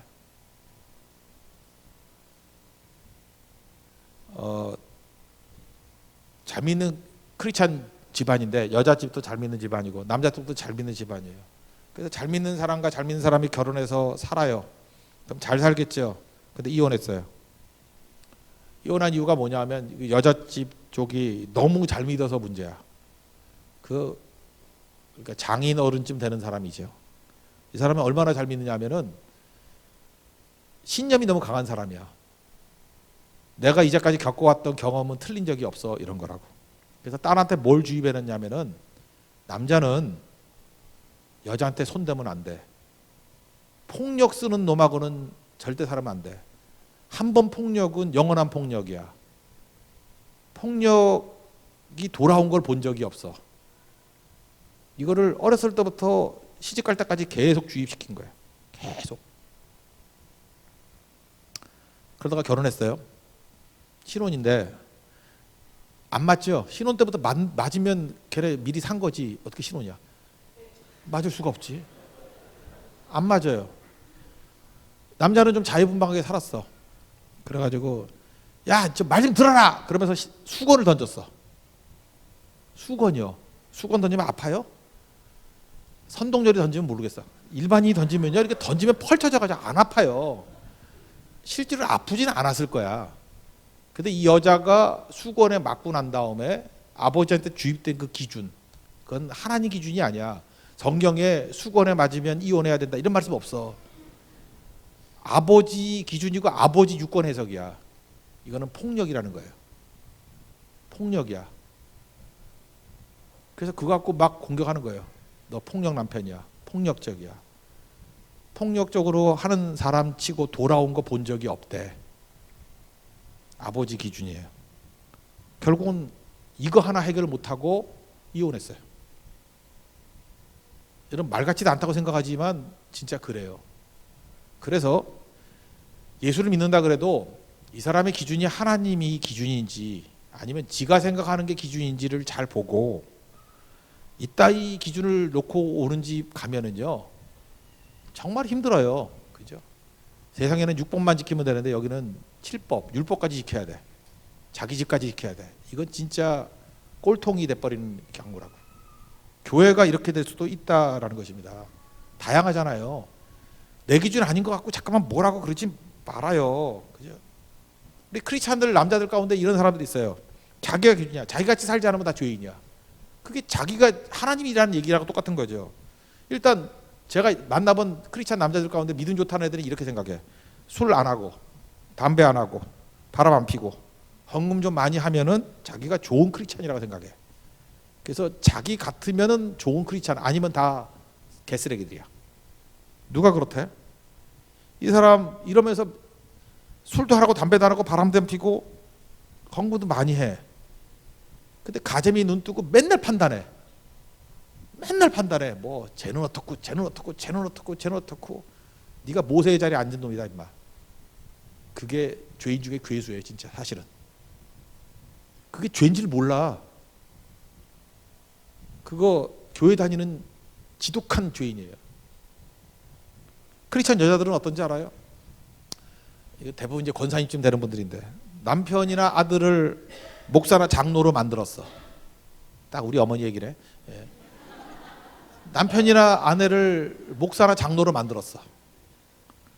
잘 믿는 크리스찬 집안인데 여자집도 잘 믿는 집안이고 남자집도 잘 믿는 집안이에요. 그래서 잘 믿는 사람과 잘 믿는 사람이 결혼해서 살아요. 그럼 잘 살겠죠. 근데 이혼했어요. 이혼한 이유가 뭐냐면 여자집 쪽이 너무 잘 믿어서 문제야. 그러니까 장인 어른쯤 되는 사람이죠. 이 사람은 얼마나 잘 믿느냐면은 신념이 너무 강한 사람이야. 내가 이제까지 겪어왔던 경험은 틀린 적이 없어 이런 거라고. 그래서 딸한테 뭘 주입해놨냐면은 남자는 여자한테 손대면 안 돼. 폭력 쓰는 놈하고는 절대 살면 안 돼. 한 번 폭력은 영원한 폭력이야. 폭력이 돌아온 걸 본 적이 없어. 이거를 어렸을 때부터 시집갈 때까지 계속 주입시킨 거예요. 계속. 그러다가 결혼했어요. 신혼인데 안 맞죠? 신혼 때부터 맞으면 걔네 미리 산 거지. 어떻게 신혼이야? 맞을 수가 없지. 안 맞아요. 남자는 좀 자유분방하게 살았어. 그래가지고 야, 저 말 좀 들어라. 그러면서 수건을 던졌어. 수건이요. 수건 던지면 아파요? 선동열이 던지면 모르겠어. 일반인이 던지면요, 이렇게 던지면 펼쳐져가지고 안 아파요. 실제로 아프지는 않았을 거야. 근데 이 여자가 수건에 맞고 난 다음에 아버지한테 주입된 그 기준, 그건 하나님 기준이 아니야. 성경에 수건에 맞으면 이혼해야 된다 이런 말씀 없어. 아버지 기준이고 아버지 유권 해석이야. 이거는 폭력이라는 거예요. 폭력이야. 그래서 그거 갖고 막 공격하는 거예요. 너 폭력 남편이야. 폭력적이야. 폭력적으로 하는 사람 치고 돌아온 거 본 적이 없대. 아버지 기준이에요. 결국은 이거 하나 해결을 못하고 이혼했어요. 여러분 말 같지도 않다고 생각하지만 진짜 그래요. 그래서 예수를 믿는다 그래도 이 사람의 기준이 하나님이 기준인지 아니면 지가 생각하는 게 기준인지를 잘 보고 이따위 기준을 놓고 오는 집 가면은요 정말 힘들어요. 그죠? 세상에는 6법만 지키면 되는데 여기는 7법, 율법까지 지켜야 돼. 자기 집까지 지켜야 돼. 이건 진짜 꼴통이 돼버리는 경우라고. 교회가 이렇게 될 수도 있다라는 것입니다. 다양하잖아요. 내 기준 아닌 것 같고 잠깐만 뭐라고 그러지 말아요. 그죠? 우리 크리스찬들 남자들 가운데 이런 사람들이 있어요. 자기가 기준이야. 자기같이 살지 않으면 다 죄인이야. 그게 자기가 하나님이라는 얘기라고 똑같은 거죠. 일단 제가 만나본 크리스찬 남자들 가운데 믿음 좋다는 애들은 이렇게 생각해. 술 안 하고 담배 안 하고 바람 안 피고 헌금 좀 많이 하면은 자기가 좋은 크리스찬이라고 생각해. 그래서 자기 같으면은 좋은 크리스찬 아니면 다 개쓰레기들이야. 누가 그렇대? 이 사람 이러면서 술도 하고 담배도 안 하고 바람도 안 피고 헌금도 많이 해. 근데 가재미 눈 뜨고 맨날 판단해. 맨날 판단해. 뭐 쟤는 어떻고 쟤는 어떻고 쟤는 어떻고 쟤는 어떻고. 네가 모세의 자리에 앉은 놈이다 임마. 그게 죄인 중에 괴수예요 진짜 사실은. 그게 죄인지를 몰라. 그거 교회 다니는 지독한 죄인이에요. 크리스찬 여자들은 어떤지 알아요? 이거 대부분 이제 권사님쯤 되는 분들인데 남편이나 아들을 목사나 장로로 만들었어. 딱 우리 어머니 얘기래. 예. 남편이나 아내를 목사나 장로로 만들었어.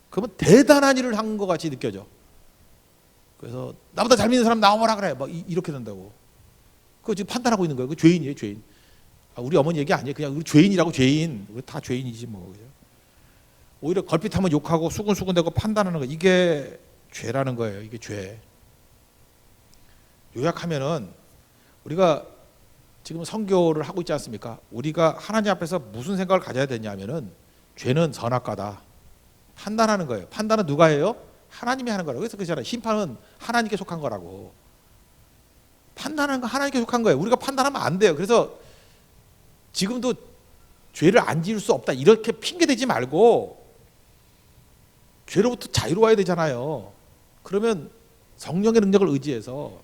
그러면 대단한 일을 한 것 같이 느껴져. 그래서 나보다 잘 믿는 사람 나오라 그래. 막 이렇게 된다고. 그거 지금 판단하고 있는 거예요. 그 죄인이에요, 죄인. 우리 어머니 얘기 아니에요. 그냥 우리 죄인이라고 죄인. 우리 다 죄인이지 뭐. 그죠? 오히려 걸핏하면 욕하고 수근수근대고 판단하는 거, 이게 죄라는 거예요. 이게 죄. 요약하면은 우리가 지금 선교를 하고 있지 않습니까? 우리가 하나님 앞에서 무슨 생각을 가져야 되냐면은 죄는 선악과다. 판단하는 거예요. 판단은 누가 해요? 하나님이 하는 거라고. 그래서 그렇잖아요. 심판은 하나님께 속한 거라고. 판단하는 건 하나님께 속한 거예요. 우리가 판단하면 안 돼요. 그래서 지금도 죄를 안 지을 수 없다 이렇게 핑계대지 말고 죄로부터 자유로워야 되잖아요. 그러면 성령의 능력을 의지해서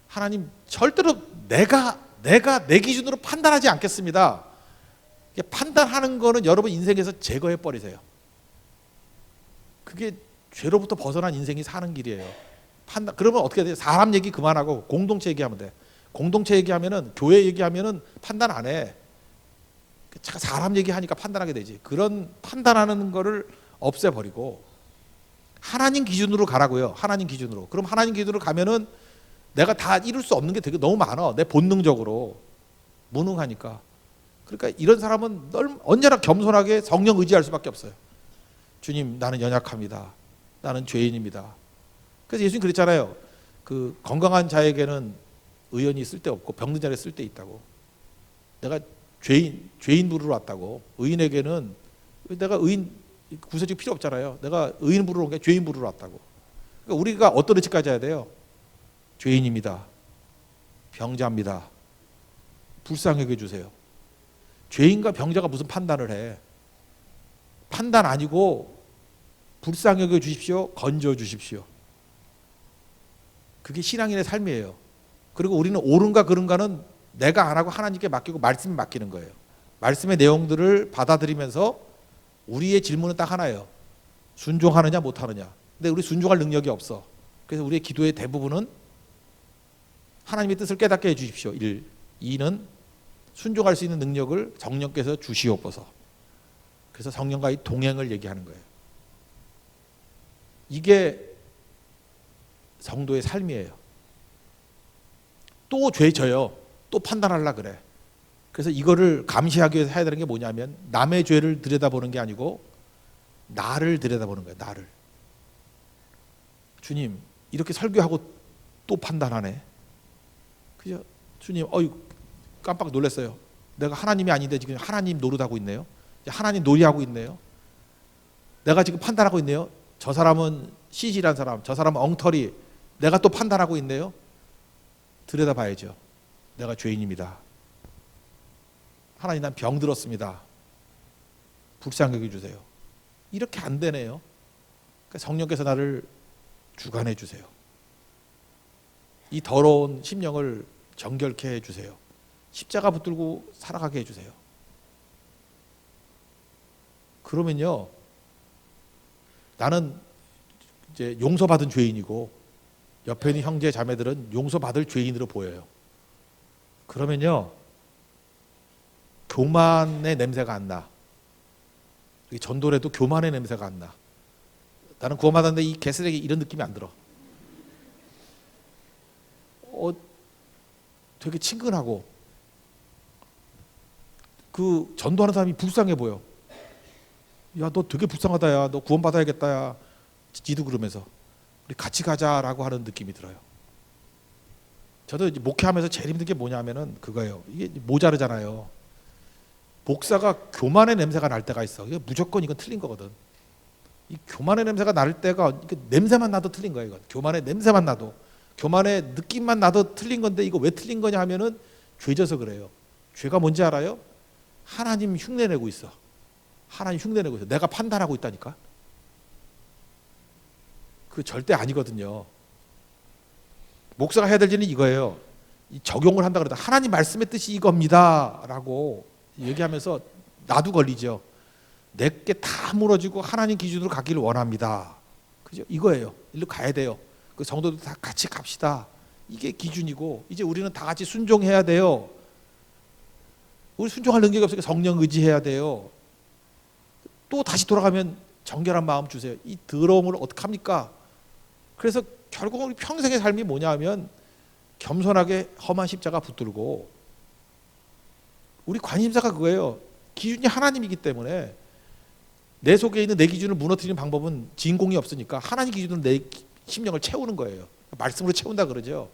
하나님 절대로 내가 내 기준으로 판단하지 않겠습니다. 판단하는 거는 여러분 인생에서 제거해 버리세요. 그게 죄로부터 벗어난 인생이 사는 길이에요. 판단. 그러면 어떻게 돼요? 사람 얘기 그만하고 공동체 얘기하면 돼. 공동체 얘기하면은, 교회 얘기하면은 판단 안 해. 사람 얘기하니까 판단하게 되지. 그런 판단하는 거를 없애버리고 하나님 기준으로 가라고요. 하나님 기준으로. 그럼 하나님 기준으로 가면은 내가 다 이룰 수 없는 게 되게 너무 많아. 내 본능적으로 무능하니까. 그러니까 이런 사람은 언제나 겸손하게 성령 의지할 수밖에 없어요. 주님, 나는 연약합니다. 나는 죄인입니다. 그래서 예수님 그랬잖아요. 그 건강한 자에게는 의원이 쓸데없고 병든 자에게 쓸데 있다고. 내가 죄인 부르러 왔다고. 의인에게는 내가 의인 구세주가 필요 없잖아요. 내가 의인 부르러 온 게 죄인 부르러 왔다고. 그러니까 우리가 어떤 의식까지 해야 돼요? 죄인입니다. 병자입니다. 불쌍히 여겨주세요. 죄인과 병자가 무슨 판단을 해? 판단 아니고 불쌍히 여겨주십시오. 건져주십시오. 그게 신앙인의 삶이에요. 그리고 우리는 옳은가 그른가는 내가 안 하고 하나님께 맡기고 말씀에 맡기는 거예요. 말씀의 내용들을 받아들이면서 우리의 질문은 딱 하나예요. 순종하느냐 못하느냐. 근데 우리 순종할 능력이 없어. 그래서 우리의 기도의 대부분은 하나님의 뜻을 깨닫게 해주십시오. 1. 2는 순종할 수 있는 능력을 성령께서 주시옵소서. 그래서 성령과의 동행을 얘기하는 거예요. 이게 성도의 삶이에요. 또 죄 져요. 또 판단하려 그래. 그래서 이거를 감시하기 위해서 해야 되는 게 뭐냐면 남의 죄를 들여다보는 게 아니고 나를 들여다보는 거예요. 나를. 주님, 이렇게 설교하고 또 판단하네. 그죠? 주님, 깜빡 놀랐어요. 내가 하나님이 아닌데 지금 하나님 노릇하고 있네요. 하나님 놀이하고 있네요. 내가 지금 판단하고 있네요. 저 사람은 시시한 사람, 저 사람은 엉터리. 내가 또 판단하고 있네요. 들여다봐야죠. 내가 죄인입니다. 하나님, 난 병들었습니다. 불쌍히 여겨주세요. 이렇게 안 되네요. 그러니까 성령께서 나를 주관해 주세요. 이 더러운 심령을 정결케 해주세요. 십자가 붙들고 살아가게 해주세요. 그러면요, 나는 이제 용서받은 죄인이고 옆에 있는 형제 자매들은 용서받을 죄인으로 보여요. 그러면요, 교만의 냄새가 안 나. 전도래도 교만의 냄새가 안 나. 나는 구원받았는데 이 개쓰레기 이런 느낌이 안 들어. 되게 친근하고 그 전도하는 사람이 불쌍해 보여. 야, 너 되게 불쌍하다. 야, 너 구원받아야겠다. 야, 지도 그러면서 우리 같이 가자라고 하는 느낌이 들어요. 저도 이제 목회하면서 제일 힘든 게 뭐냐면은 그거예요. 이게 모자르잖아요. 목사가 교만의 냄새가 날 때가 있어. 이거 무조건 이건 틀린 거거든. 이 교만의 냄새가 날 때가 냄새만 나도 틀린 거예요. 이건. 교만의 냄새만 나도, 교만의 느낌만 나도 틀린 건데 이거 왜 틀린 거냐 하면은 죄져서 그래요. 죄가 뭔지 알아요? 하나님 흉내내고 있어. 하나님 흉내내고 있어. 내가 판단하고 있다니까. 그 절대 아니거든요. 목사가 해야 될 일은 이거예요. 이 적용을 한다 그러다 하나님 말씀의 뜻이 이겁니다라고 얘기하면서 나도 걸리죠. 내게 다 무너지고 하나님 기준으로 가기를 원합니다. 그죠? 이거예요. 일로 가야 돼요. 그 성도들 다 같이 갑시다. 이게 기준이고 이제 우리는 다 같이 순종해야 돼요. 우리 순종할 능력이 없으니까 성령 의지해야 돼요. 또 다시 돌아가면 정결한 마음 주세요. 이 더러움을 어떡합니까? 그래서 결국 우리 평생의 삶이 뭐냐 하면 겸손하게 험한 십자가 붙들고, 우리 관심사가 그거예요. 기준이 하나님이기 때문에 내 속에 있는 내 기준을 무너뜨리는 방법은 진공이 없으니까 하나님 기준으로 내 심령을 채우는 거예요. 말씀으로 채운다 그러죠.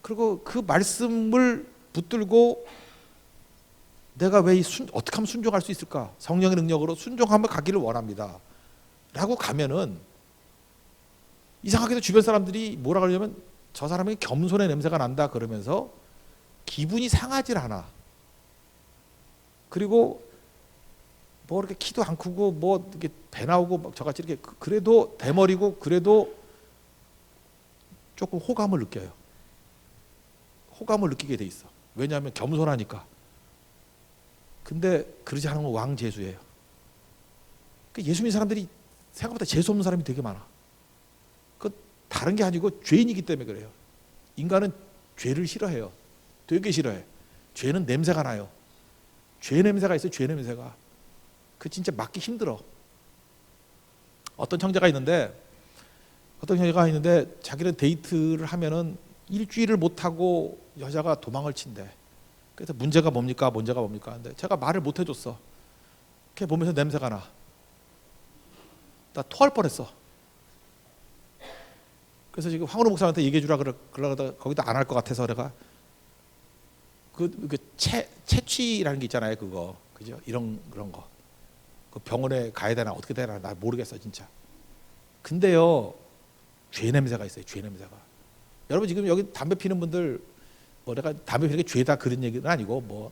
그리고 그 말씀을 붙들고 내가 왜 어떻게 하면 순종할 수 있을까? 성령의 능력으로 순종하며 가기를 원합니다. 라고 가면은 이상하게도 주변 사람들이 뭐라 그러냐면 저 사람이 겸손의 냄새가 난다 그러면서 기분이 상하질 않아. 그리고 뭐 이렇게 키도 안 크고 뭐 이렇게 배 나오고 막 저같이 이렇게 그래도 대머리고 그래도 조금 호감을 느껴요. 호감을 느끼게 돼 있어. 왜냐하면 겸손하니까. 근데 그러지 않은 건 왕재수예요. 예수 믿는 사람들이 생각보다 재수 없는 사람이 되게 많아. 그 다른 게 아니고 죄인이기 때문에 그래요. 인간은 죄를 싫어해요. 되게 싫어해. 죄는 냄새가 나요. 죄 냄새가 있어요. 죄 냄새가. 그 진짜 맡기 힘들어. 어떤 형제가 있는데 자기는 데이트를 하면은 일주일을 못 하고 여자가 도망을 친대. 그래서 문제가 뭡니까? 근데 제가 말을 못 해줬어. 걔 보면서 냄새가 나. 나 토할 뻔했어. 그래서 지금 황은호 목사한테 얘기해 주라 그러다 거기다 안 할 것 같아서 내가 채취라는 게 있잖아요. 그거 그죠? 그런 거. 그 병원에 가야 되나 어떻게 되나 나 모르겠어 진짜. 근데요 죄 냄새가 있어요. 죄 냄새가. 여러분 지금 여기 담배 피는 분들 뭐 내가 담배 피는 게 죄다 그런 얘기는 아니고 뭐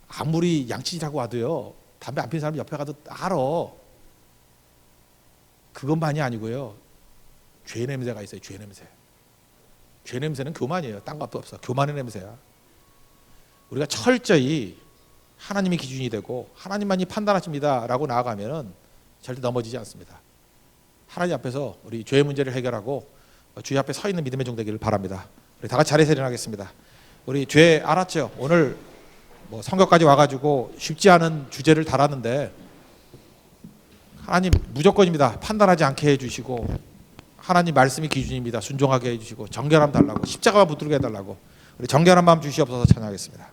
아무리 양치질하고 와도요 담배 안 피는 사람 옆에 가도 알아. 그것만이 아니고요 죄 냄새가 있어요. 죄 냄새. 죄 냄새는 교만이에요. 딴 것도 없어. 교만의 냄새야. 우리가 철저히 하나님이 기준이 되고 하나님만이 판단하십니다 라고 나아가면 절대 넘어지지 않습니다. 하나님 앞에서 우리 죄의 문제를 해결하고 주의 앞에 서 있는 믿음의 종 되기를 바랍니다. 우리 다 같이 자리에서 일어나겠습니다. 우리 죄 알았죠? 오늘 뭐 성경까지 와가지고 쉽지 않은 주제를 다뤘는데 하나님 무조건입니다. 판단하지 않게 해주시고 하나님 말씀이 기준입니다. 순종하게 해주시고 정결함 달라고 십자가만 붙들게 해달라고 우리 정결한 마음 주시옵소서 찬양하겠습니다.